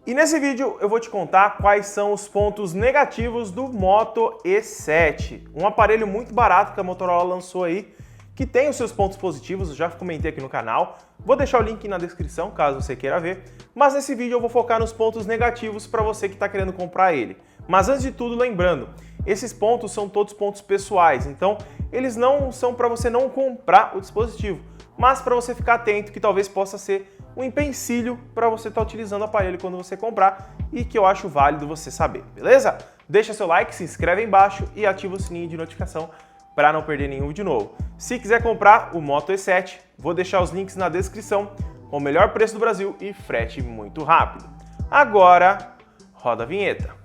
E nesse vídeo eu vou te contar quais são os pontos negativos do Moto E7, um aparelho muito barato que a Motorola lançou aí, que tem os seus pontos positivos, eu já comentei aqui no canal, vou deixar o link na descrição caso você queira ver, mas nesse vídeo eu vou focar nos pontos negativos para você que está querendo comprar ele. Mas antes de tudo, lembrando, esses pontos são todos pontos pessoais, então eles não são para você não comprar o dispositivo, mas para você ficar atento que talvez possa ser um empecilho para você estar utilizando o aparelho quando você comprar e que eu acho válido você saber, beleza? Deixa seu like, se inscreve aí embaixo e ativa o sininho de notificação para não perder nenhum vídeo novo. Se quiser comprar o Moto E7, vou deixar os links na descrição com o melhor preço do Brasil e frete muito rápido. Agora, roda a vinheta.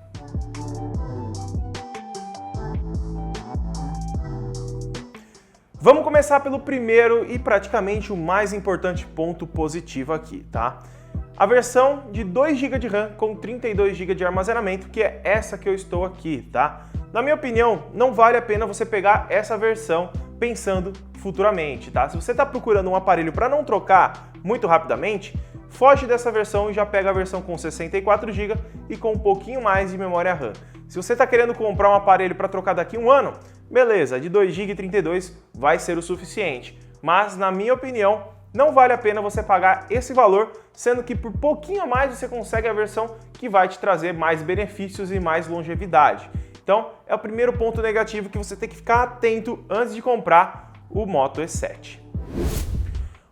Vamos começar pelo primeiro e praticamente o mais importante ponto positivo aqui, tá? A versão de 2 GB de RAM com 32 GB de armazenamento, que é essa que eu estou aqui, tá? Na minha opinião, não vale a pena você pegar essa versão pensando futuramente, tá? Se você está procurando um aparelho para não trocar muito rapidamente, foge dessa versão e já pega a versão com 64 GB e com um pouquinho mais de memória RAM. Se você está querendo comprar um aparelho para trocar daqui a um ano, beleza, de 2 GB e 32 vai ser o suficiente. Mas, na minha opinião, não vale a pena você pagar esse valor, sendo que por pouquinho a mais você consegue a versão que vai te trazer mais benefícios e mais longevidade. Então, é o primeiro ponto negativo que você tem que ficar atento antes de comprar o Moto E7.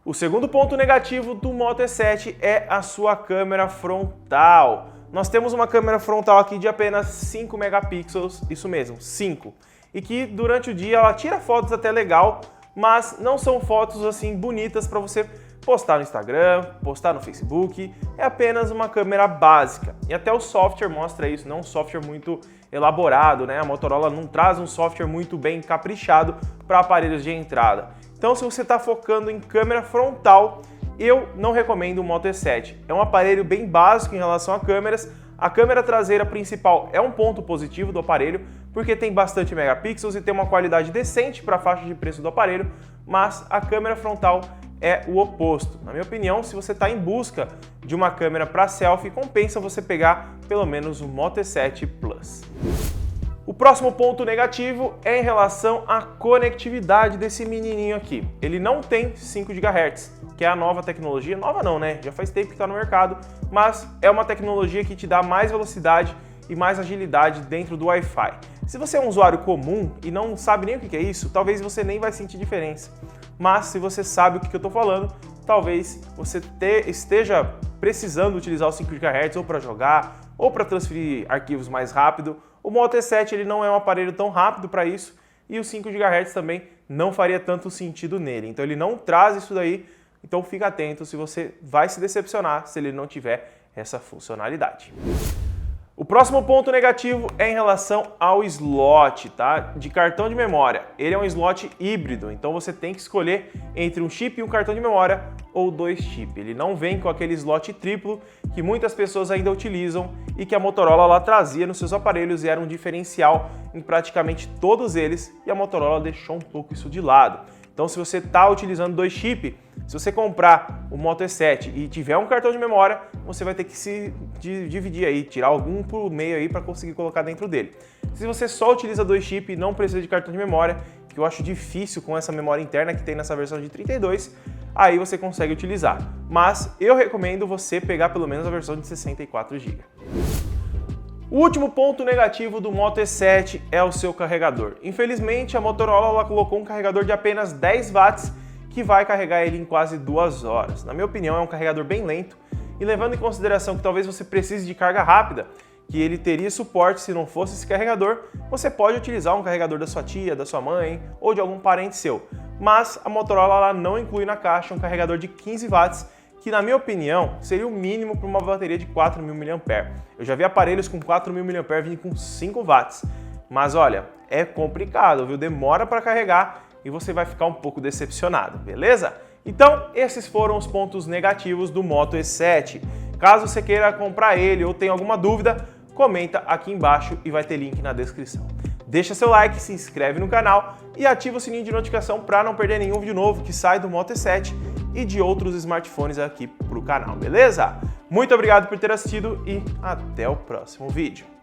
O segundo ponto negativo do Moto E7 é a sua câmera frontal. Nós temos uma câmera frontal aqui de apenas 5 megapixels, isso mesmo, 5. E que durante o dia ela tira fotos até legal, mas não são fotos assim bonitas para você postar no Instagram, postar no Facebook, é apenas uma câmera básica. E até o software mostra isso, não um software muito elaborado, né? A Motorola não traz um software muito bem caprichado para aparelhos de entrada. Então, se você está focando em câmera frontal, eu não recomendo o Moto E7. É um aparelho bem básico em relação a câmeras. A câmera traseira principal é um ponto positivo do aparelho, porque tem bastante megapixels e tem uma qualidade decente para a faixa de preço do aparelho, mas a câmera frontal é o oposto. Na minha opinião, se você está em busca de uma câmera para selfie, compensa você pegar pelo menos o Moto E7 Plus. O próximo ponto negativo é em relação à conectividade desse menininho aqui. Ele não tem 5 GHz, que é a nova tecnologia. Nova não, né? Já faz tempo que está no mercado, mas é uma tecnologia que te dá mais velocidade e mais agilidade dentro do Wi-Fi. Se você é um usuário comum e não sabe nem o que é isso, talvez você nem vai sentir diferença. Mas se você sabe o que eu estou falando, talvez você esteja precisando utilizar os 5 GHz ou para jogar ou para transferir arquivos mais rápido. O Moto E7 ele não é um aparelho tão rápido para isso e os 5 GHz também não faria tanto sentido nele. Então ele não traz isso daí, então fica atento se você vai se decepcionar se ele não tiver essa funcionalidade. O próximo ponto negativo é em relação ao slot, tá? De cartão de memória. Ele é um slot híbrido, então você tem que escolher entre um chip e um cartão de memória ou 2 chips. Ele não vem com aquele slot triplo que muitas pessoas ainda utilizam e que a Motorola lá trazia nos seus aparelhos e era um diferencial em praticamente todos eles e a Motorola deixou um pouco isso de lado. Então, se você está utilizando 2 chips, se você comprar o Moto E7 e tiver um cartão de memória, você vai ter que se dividir aí, tirar algum por meio aí para conseguir colocar dentro dele. Se você só utiliza 2 chips e não precisa de cartão de memória, que eu acho difícil com essa memória interna que tem nessa versão de 32, aí você consegue utilizar. Mas eu recomendo você pegar pelo menos a versão de 64 GB. O último ponto negativo do Moto E7 é o seu carregador. Infelizmente, a Motorola ela colocou um carregador de apenas 10 watts que vai carregar ele em quase 2 horas. Na minha opinião, é um carregador bem lento e levando em consideração que talvez você precise de carga rápida, que ele teria suporte se não fosse esse carregador, você pode utilizar um carregador da sua tia, da sua mãe ou de algum parente seu. Mas a Motorola ela não inclui na caixa um carregador de 15 watts que na minha opinião seria o mínimo para uma bateria de 4.000 mAh. Eu já vi aparelhos com 4.000 mAh vindo com 5 watts, mas olha, é complicado, viu? Demora para carregar e você vai ficar um pouco decepcionado, beleza? Então, esses foram os pontos negativos do Moto E7. Caso você queira comprar ele ou tenha alguma dúvida, comenta aqui embaixo e vai ter link na descrição. Deixa seu like, se inscreve no canal e ativa o sininho de notificação para não perder nenhum vídeo novo que sai do Moto E7 e de outros smartphones aqui pro canal, beleza? Muito obrigado por ter assistido e até o próximo vídeo.